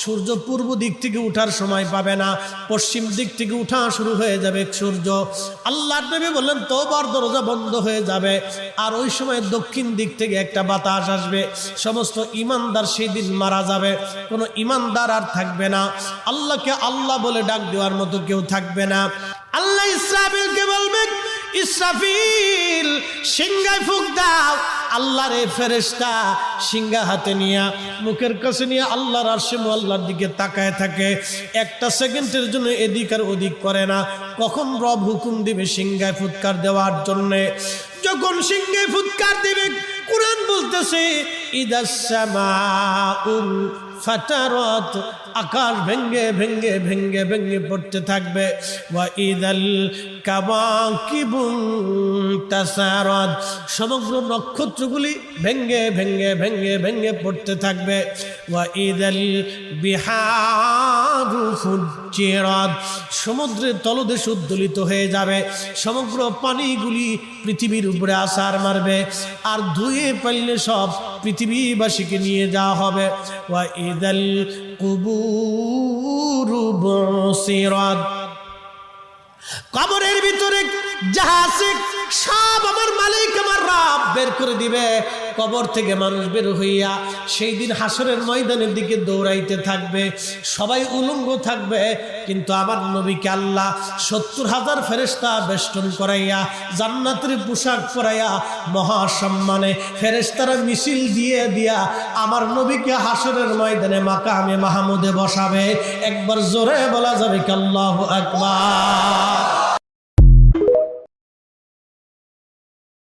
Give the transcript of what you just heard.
সূর্য পূর্ব দিক থেকে উঠার সময় পাবে না, পশ্চিম দিক থেকে উঠা শুরু হয়ে যাবে সূর্য। আল্লাহর নবী বললেন তওবার দরজা বন্ধ হয়ে যাবে, আর ওই সময় দক্ষিণ দিক থেকে একটা বাতাস আসবে। সমস্ত ঈমানদার সেই দিন মারা যাবে, কোনো ঈমানদার আর থাকবে না। আল্লাহকে আল্লাহ বলে ডাক দেওয়ার মতো কেউ থাকবে না। আল্লাহ ইসরাফিলকে বলবেন, ইসরাফিল সিংহায় ফুঁক দাও। আল্লাহর এই ফেরেশতা সিংহা হাতে নিয়ে মুখের কাছে নিয়ে আল্লাহর আরশে মুআল্লার দিকে তাকায় থাকে। একটা সেকেন্ডের জন্য এদিক আর ওদিক করে না। কখন রব হুকুম দিবে সিংহায় ফুৎকার দেওয়ার জন্যে, যখন সিংহায় ফুৎকার দিবে, কুরআন বলতেছে ইদাস সামাউল ফাতারাত, আকাশ ভেঙ্গে ভেঙ্গে ভেঙ্গে ভেঙ্গে পড়তে থাকবে। ওয়া ইদাল কাওয়াকিবু তাসারাত, সমগ্র নক্ষত্রগুলি ভেঙ্গে ভেঙ্গে ভেঙ্গে ভেঙ্গে পড়তে থাকবে। ওয়া ইদাল বিহারু ফুজ্জিরাত, সমুদ্রের তলদেশ উদ্দোলিত হয়ে যাবে। সমগ্র পানিগুলি পৃথিবীর উপরে আছাড় মারবে, আর ধুয়ে পাইলে সব পৃথিবীবাসীকে নিয়ে যাওয়া হবে। ওয়া ইদাল কুবুরু বুসিরাত, কবরের ভিতরে যাহা আছে সব আমার মালিক আমার রব বের করে দিবে। কবর থেকে মানুষ বের হইয়া সেই দিন হাসরের ময়দানের দিকে দৌড়াইতে থাকবে, সবাই উলঙ্গ থাকবে। কিন্তু আমার নবীকে আল্লাহ ৭০,০০০ ফেরেশতা বেষ্টন করাইয়া জান্নাতের পোশাক পরাইয়া মহাসম্মানে ফেরেশতারা মিছিল দিয়ে দিয়া আমার নবীকে হাসরের ময়দানে মাকামে মাহমুদে বসাবে। একবার জোরে বলা যাবে কি আল্লাহু আকবার।